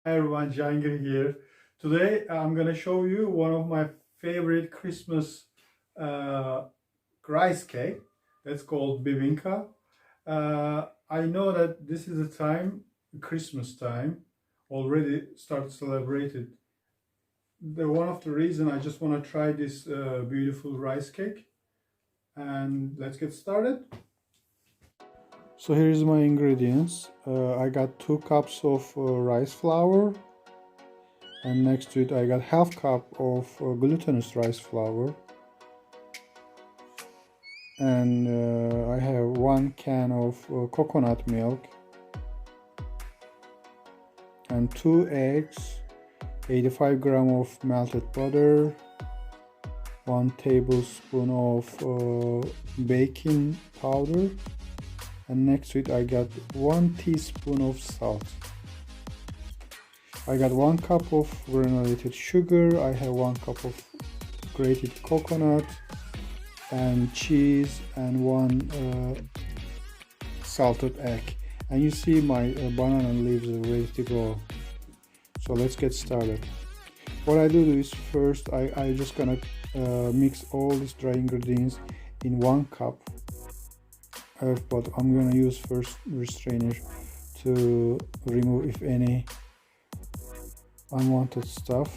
Hi everyone, Jangir here. Today I'm gonna show you one of my favorite Christmas uh, rice cake. That's called Bibinka. I know that this is a time, Christmas time, already start celebrated. One of the reason I just want to try this beautiful rice cake, and let's get started. So here is my ingredients. I got 2 cups of rice flour, and next to it I got half cup of glutinous rice flour, and I have 1 can of coconut milk and 2 eggs, 85 grams of melted butter, 1 tablespoon of baking powder, and next to it I got 1 teaspoon of salt. I got 1 cup of granulated sugar. I have 1 cup of grated coconut and cheese and 1 salted egg. And you see my banana leaves are ready to go. So let's get started. What I do is first I just gonna mix all these dry ingredients in 1 cup. But I'm gonna use first restrainer to remove if any unwanted stuff.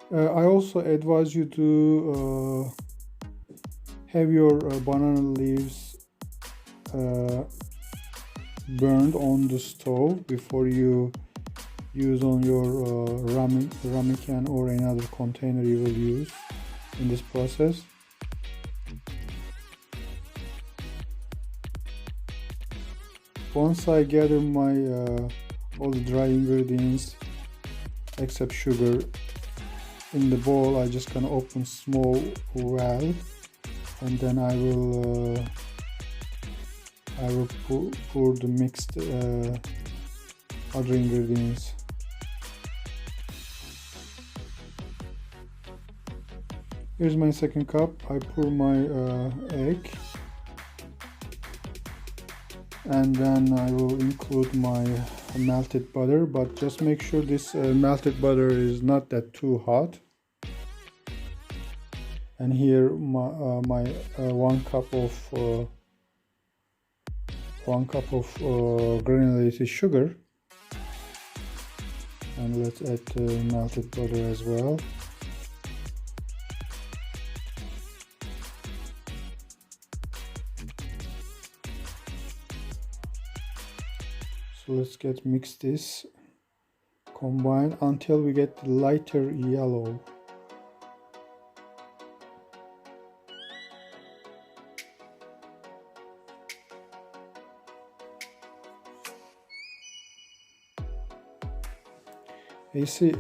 I also advise you to have your banana leaves burned on the stove before you use on your ramekin or another container you will use in this process. Once I gather my all the dry ingredients except sugar in the bowl, I just gonna open small valve, and then I will pour the mixed other ingredients. Here's my second cup. I pour my egg, and then I will include my melted butter, but just make sure this melted butter is not that too hot. And here my 1 cup of granulated sugar, and let's add melted butter as well. So let's mix this, combine until we get lighter yellow. You see,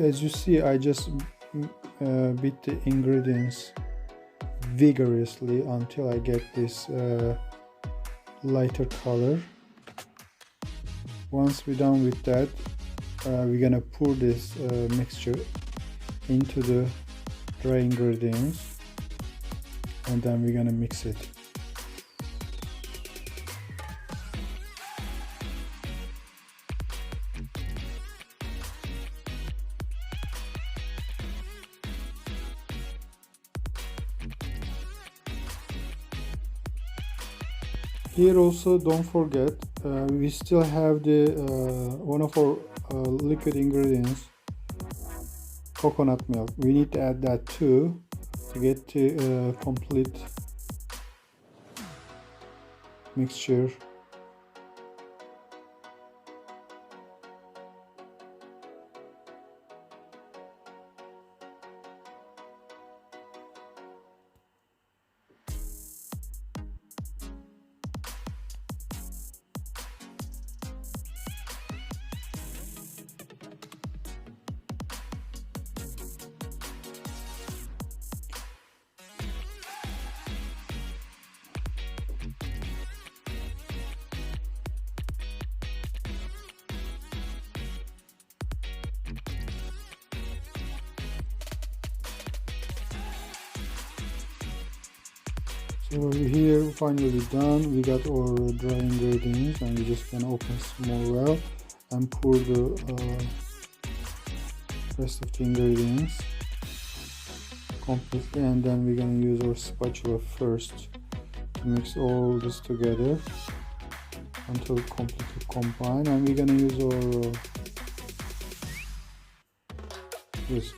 as you see, I just beat the ingredients vigorously until I get this lighter color. Once we're done with that, we're gonna pour this mixture into the dry ingredients, and then we're gonna mix it. Here also, don't forget, we still have the one of our liquid ingredients, coconut milk. We need to add that too to get the complete mixture. So here finally we're done. We got our dry ingredients, and we just gonna open small well and pour the rest of the ingredients completely, and then we're gonna use our spatula first to mix all this together until completely combined, and we're gonna use our whisk.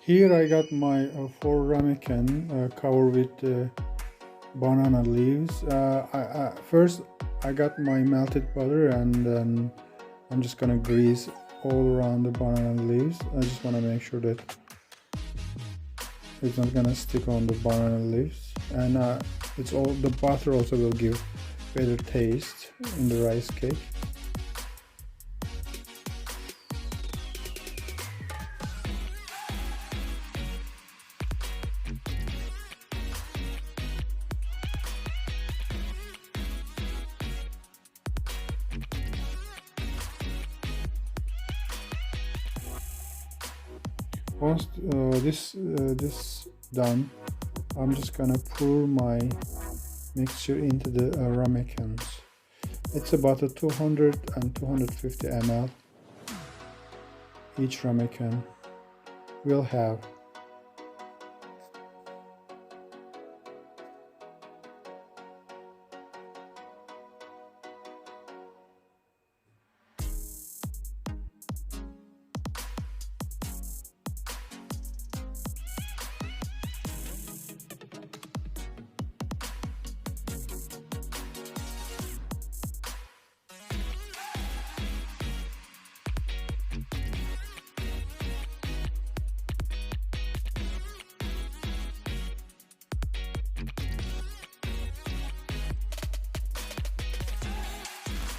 Here I got my 4 ramekin covered with banana leaves. First I got my melted butter, and then I'm just gonna grease all around the banana leaves. I just want to make sure that it's not gonna stick on the banana leaves, and it's all the butter also will give better taste in the rice cake. Once this done, I'm just gonna pour my mixture into the ramekins. It's about a 200 and 250 ml each ramekin will have.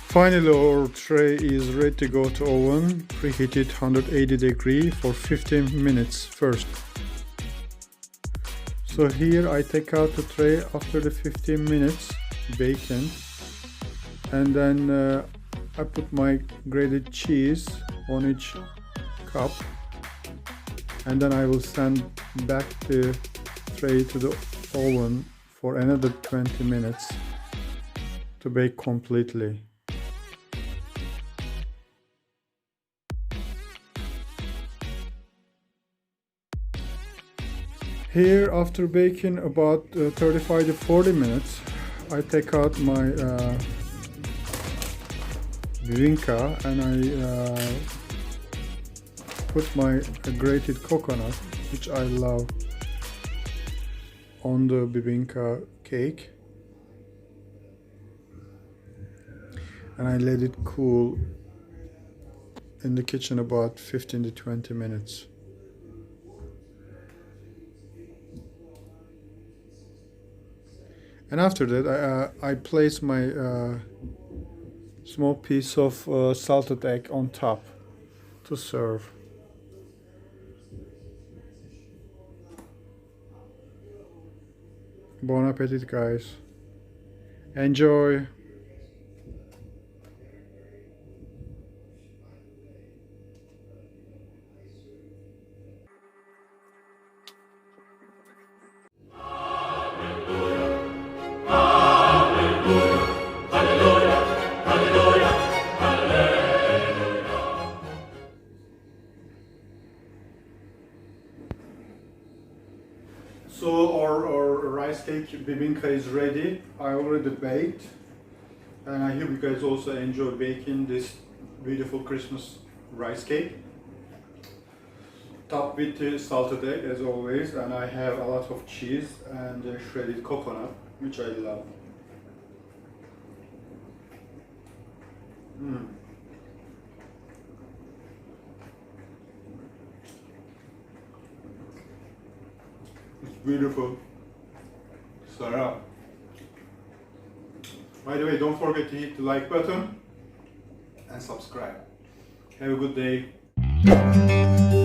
Finally, our tray is ready to go to oven. Preheated 180 degrees for 15 minutes first. So here I take out the tray after the 15 minutes bacon, and then I put my grated cheese on each cup, and then I will send back the tray to the oven for another 20 minutes to bake completely. Here, after baking about 35 to 40 minutes, I take out my Bibinka, and I put my grated coconut, which I love, on the Bibinka cake, and I let it cool in the kitchen about 15 to 20 minutes. And after that, I place my small piece of salted egg on top to serve. Bon appetit, guys. Enjoy. So our rice cake bibinka is ready. I already baked, and I hope you guys also enjoy baking this beautiful Christmas rice cake. Topped with salted egg as always, and I have a lot of cheese and shredded coconut, which I love. Mm. It's beautiful. Sarah. By the way, don't forget to hit the like button and subscribe. Have a good day.